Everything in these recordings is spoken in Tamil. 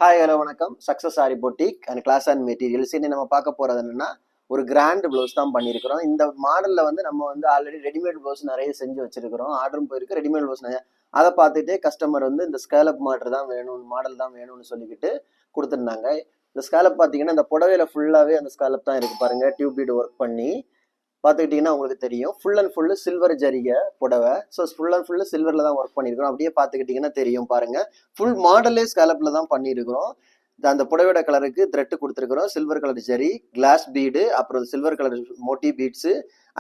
ஹாய் ஹலோ வணக்கம். Success sari boutique and class and materials. இன்னைக்கு நம்ம பார்க்க போறது என்னன்னா ஒரு கிராண்ட் ப்ளவுஸ் தான் பண்ணியிருக்கிறோம். இந்த மாடல்ல வந்து நம்ம வந்து ஆல்ரெடி ரெடிமேட் ப்ளவுஸ் நிறைய செஞ்சு வச்சிருக்கிறோம். ஆர்டரும் போயிருக்கு, ரெடிமேட் ப்ளவுஸ் நிறைய. அதை பார்த்துட்டே கஸ்டமர் வந்து இந்த ஸ்கேலப் மாடல் தான் வேணும்னு சொல்லிக்கிட்டு கொடுத்துருந்தாங்க. இந்த ஸ்கேலப் பார்த்தீங்கன்னா இந்த புடவையில ஃபுல்லாகவே அந்த ஸ்கேலப் தான் இருக்கு பாருங்க. டியூப் பீட் ஒர்க் பண்ணி பார்த்துக்கிட்டிங்கன்னா உங்களுக்கு தெரியும். ஃபுல் அண்ட் ஃபுல்லு சில்வர் ஜரிகை புடவை. ஸோ ஃபுல் அண்ட் ஃபுல்லு சில்வரில் தான் ஒர்க் பண்ணியிருக்கிறோம். அப்படியே பார்த்துக்கிட்டிங்கன்னா தெரியும் பாருங்க. ஃபுல் மாடலே ஸ்கேலப்பில் தான் பண்ணியிருக்கிறோம். அந்த புடவையோட கலருக்கு த்ரெட்டு கொடுத்துருக்குறோம். Silver colour zari, glass bead, அப்புறம் சில்வர் கலர் மோட்டி பீட்ஸு,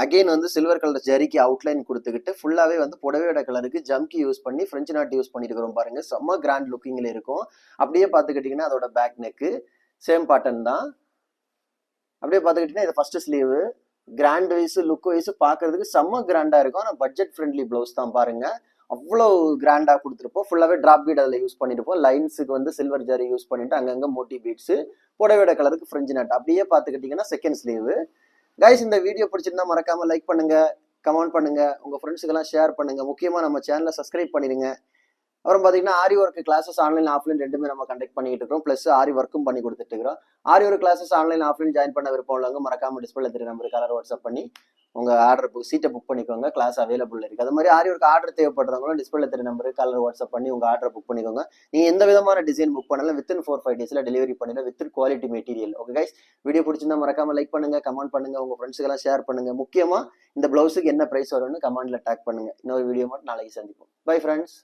அகெயின் வந்து சில்வர் கலர் ஜரிக்கு அவுட்லைன் கொடுத்துக்கிட்டு ஃபுல்லாகவே வந்து புடவையோட கலருக்கு ஜம்கி யூஸ் பண்ணி ஃப்ரெஞ்சு நாட் யூஸ் பண்ணியிருக்கிறோம் பாருங்க. செம்ம கிராண்ட் லுக்கிங்கில் இருக்கும். அப்படியே பார்த்துக்கிட்டிங்கன்னா அதோட பேக் நெக்கு சேம் பாட்டன் தான். அப்படியே பார்த்துக்கிட்டிங்கன்னா இது first sleeve. Grand wise look wise பார்க்கறதுக்கு செம்ம கிராண்டா இருக்கும். ஆனால் பட்ஜெட் ஃப்ரெண்ட்லி ப்ளவுஸ் தான் பாருங்க. அவ்வளோ கிராண்டா கொடுத்துருப்போம். ஃபுல்லாகவே டிராப் பீட் அதில் யூஸ் பண்ணிருப்போம். லைன்ஸுக்கு வந்து சில்வர் ஜரி யூஸ் பண்ணிட்டு அங்கங்கே மோட்டி பீட்ஸு, புடவையோட கலருக்கு ஃப்ரெஞ்சு நட். அப்படியே பார்த்துக்கிட்டிங்கன்னா செகண்ட் ஸ்லீவ். கைஸ், இந்த வீடியோ பிடிச்சிருந்தா மறக்காம லைக் பண்ணுங்க, கமெண்ட் பண்ணுங்க, உங்க ஃப்ரெண்ட்ஸுக்கெல்லாம் ஷேர் பண்ணுங்க. முக்கியமாக நம்ம சேனலை சப்ஸ்கிரைப் பண்ணிடுங்க. அப்புறம் பார்த்தீங்கன்னா ஆரி ஒர்க் கிளாஸஸ் ஆன்லைன் ஆஃப்லைன் ரெண்டுமே நம்ம கண்டக்ட் பண்ணிட்டு இருக்கோம். ப்ளஸ் ஆரி ஒர்க்கும் பண்ணி கொடுத்துட்டு இருக்கிறோம். Aari work classes online offline join பண்ண விருப்பம் உள்ளவங்க மறக்காம டிஸ்பிளே தெரிய நம்பருக்கு கலர் வாட்ஸ்அப் பண்ணி உங்க ஆர்டர் சீட்டை புக் பண்ணிக்கோங்க. கிளாஸ் அவைலபிள் இருக்கு. அது மாதிரி ஆரி ஒர்க் ஆர்டர் தேவைப்படுறவங்களும் டிஸ்பிளே தெரிய நம்பருக்கு கலர் வாட்ஸ்அப் பண்ணி உங்க ஆர்டர் புக் பண்ணிக்கோங்க. நீங்க எந்த விதமான டிசைன் புக் பண்ணாலும் வித்தின் 4-5 டேஸ்ல டெலிவரி பண்ணிடலாம் with quality material. Okay guys, video பிடிச்சிருந்தா மறக்காம லைக் பண்ணுங்க, கமெண்ட் பண்ணுங்க, உங்க ஃப்ரெண்ட்ஸுக்கெல்லாம் ஷேர் பண்ணுங்க. முக்கியமா இந்த பிளவுஸுக்கு என்ன பிரைஸ் வரும்னு கமெண்ட்ல டேக் பண்ணுங்க. இன்னொரு வீடியோ மட்டும் நாளைக்கு சந்திப்போம். Bye friends.